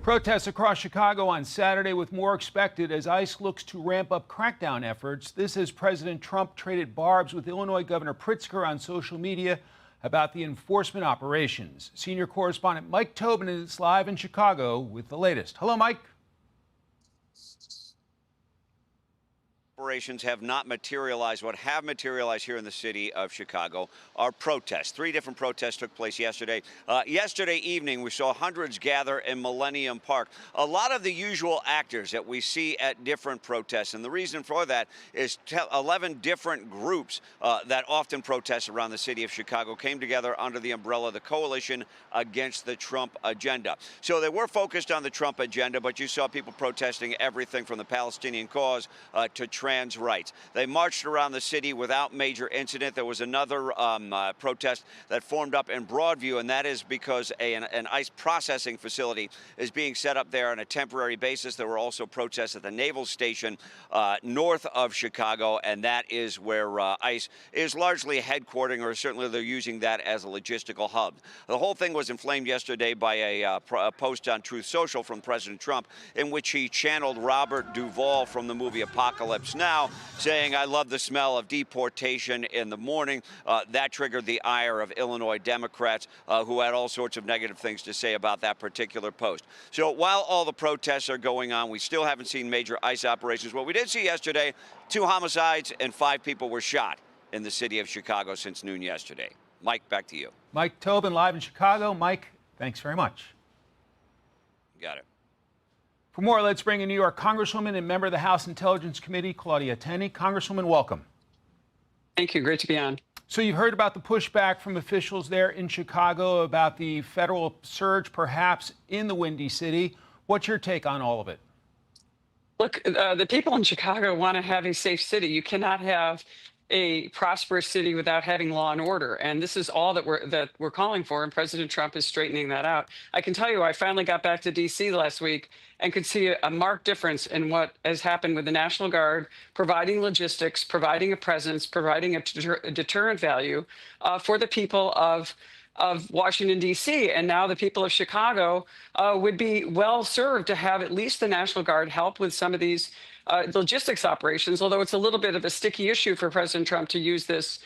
Protests across Chicago on Saturday with more expected as ICE looks to ramp up crackdown efforts. This as President Trump traded barbs with Illinois Governor Pritzker on social media about the enforcement operations. Senior correspondent Mike Tobin is live in Chicago with the latest. Hello, Mike. Operations have not materialized. What have materialized here in the city of Chicago are protests. 3 different protests took place yesterday. Yesterday evening, we saw hundreds gather in Millennium Park. A lot of the usual actors that we see at different protests. And the reason for that is 11 different groups that often protest around the city of Chicago came together under the umbrella of the Coalition Against the Trump Agenda. So they were focused on the Trump agenda, but you saw people protesting everything from the Palestinian cause to trans rights. They marched around the city without major incident. There was another protest that formed up in Broadview, and that is because an ICE processing facility is being set up there on a temporary basis. There were also protests at the Naval Station north of Chicago, and that is where ICE is largely headquartering, or certainly they're using that as a logistical hub. The whole thing was inflamed yesterday by a post on Truth Social from President Trump in which he channeled Robert Duvall from the movie Apocalypse Now, saying, "I love the smell of deportation in the morning." That triggered the ire of Illinois Democrats who had all sorts of negative things to say about that particular post. So while all the protests are going on, we still haven't seen major ICE operations. What we did see yesterday, 2 homicides and 5 people were shot in the city of Chicago since noon yesterday. Mike, back to you. Mike Tobin live in Chicago. Mike, thanks very much. Got it. For more, let's bring in New York Congresswoman and member of the House Intelligence Committee, Claudia Tenney. Congresswoman, welcome. Thank you. Great to be on. So you've heard about the pushback from officials there in Chicago about the federal surge, perhaps in the Windy City. What's your take on all of it? Look, the people in Chicago want to have a safe city. You cannot have a prosperous city without having law and order. And this is all that we're calling for. And President Trump is straightening that out. I can tell you, I finally got back to D.C. last week and could see a marked difference in what has happened with the National Guard, providing logistics, providing a presence, providing a deterrent value for the people of Washington, D.C. And now the people of Chicago would be well served to have at least the National Guard help with some of these logistics operations, although it's a little bit of a sticky issue for President Trump to use this,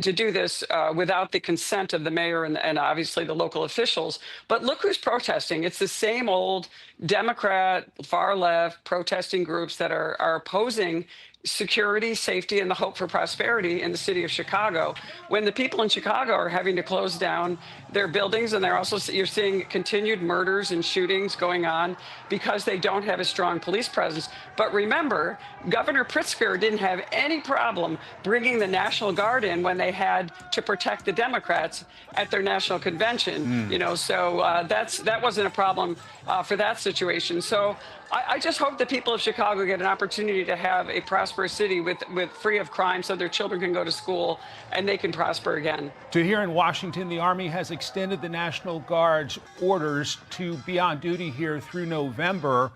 to do this without the consent of the mayor and obviously the local officials. But look who's protesting. It's the same old Democrat, far left protesting groups that are opposing security, safety, and the hope for prosperity in the city of Chicago. When the people in Chicago are having to close down their buildings, and you're seeing continued murders and shootings going on because they don't have a strong police presence. But remember, Governor Pritzker didn't have any problem bringing the National Guard in when they had to protect the Democrats at their national convention. You know, so that wasn't a problem for that situation. So I just hope the people of Chicago get an opportunity to have a prosperous city with free of crime so their children can go to school and they can prosper again. To here in Washington, the Army has extended the National Guard's orders to be on duty here through November.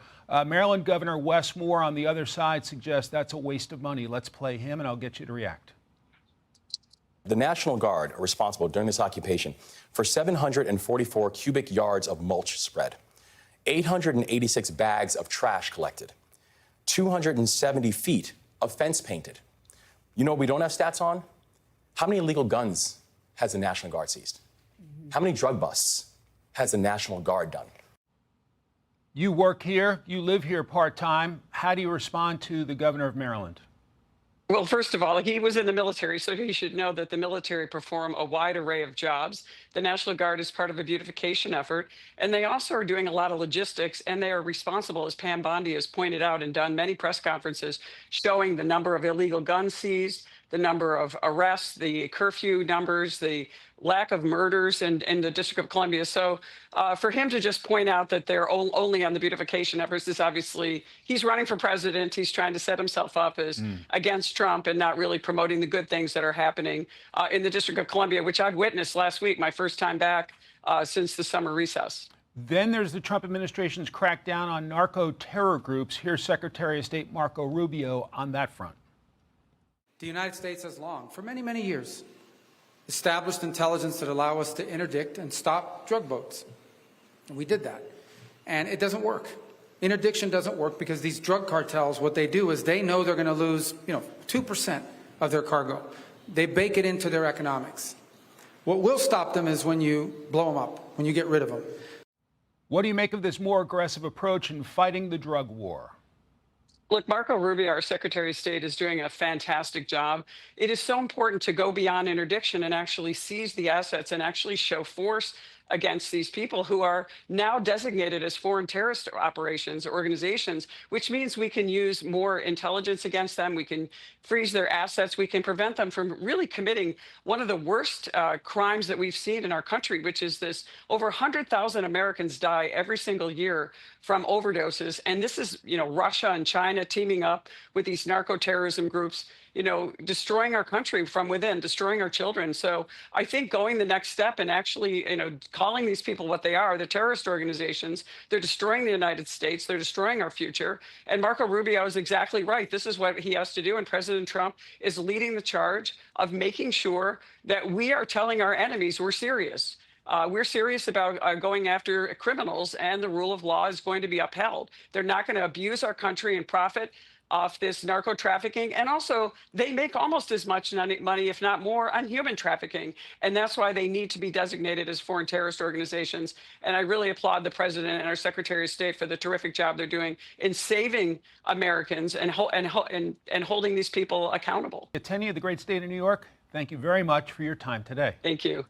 Maryland Governor Wes Moore on the other side suggests that's a waste of money. Let's play him and I'll get you to react. The National Guard are responsible during this occupation for 744 cubic yards of mulch spread, 886 bags of trash collected, 270 feet of fence painted. You know what we don't have stats on? How many illegal guns has the National Guard seized? How many drug busts has the National Guard done? You work here, you live here part-time. How do you respond to the governor of Maryland? Well, first of all, he was in the military, so he should know that the military perform a wide array of jobs. The National Guard is part of a beautification effort, and they also are doing a lot of logistics, and they are responsible, as Pam Bondi has pointed out and done many press conferences, showing the number of illegal guns seized, the number of arrests, the curfew numbers, the lack of murders in the District of Columbia. So for him to just point out that they're only on the beautification efforts is obviously, he's running for president. He's trying to set himself up as against Trump and not really promoting the good things that are happening in the District of Columbia, which I've witnessed last week, my first time back since the summer recess. Then there's the Trump administration's crackdown on narco-terror groups. Here's Secretary of State Marco Rubio on that front. The United States has long, for many, many years, established intelligence that allow us to interdict and stop drug boats. And we did that. And it doesn't work. Interdiction doesn't work because these drug cartels, what they do is they know they're going to lose, 2% of their cargo. They bake it into their economics. What will stop them is when you blow them up, when you get rid of them. What do you make of this more aggressive approach in fighting the drug war? Look, Marco Rubio, our Secretary of State, is doing a fantastic job. It is so important to go beyond interdiction and actually seize the assets and actually show force against these people who are now designated as foreign terrorist operations or organizations, which means we can use more intelligence against them. We can freeze their assets. We can prevent them from really committing one of the worst crimes that we've seen in our country, which is this: over 100,000 Americans die every single year from overdoses. And this is, Russia and China teaming up with these narco-terrorism groups, destroying our country from within, destroying our children. So I think going the next step and actually, calling these people what they are, they're terrorist organizations. They're destroying the United States. They're destroying our future. And Marco Rubio is exactly right. This is what he has to do. And President Trump is leading the charge of making sure that we are telling our enemies we're serious. We're serious about going after criminals, and the rule of law is going to be upheld. They're not going to abuse our country and profit off this narco trafficking. And also, they make almost as much money, if not more, on human trafficking. And that's why they need to be designated as foreign terrorist organizations. And I really applaud the president and our Secretary of State for the terrific job they're doing in saving Americans and holding these people accountable. Tenney of the great state of New York, thank you very much for your time today. Thank you.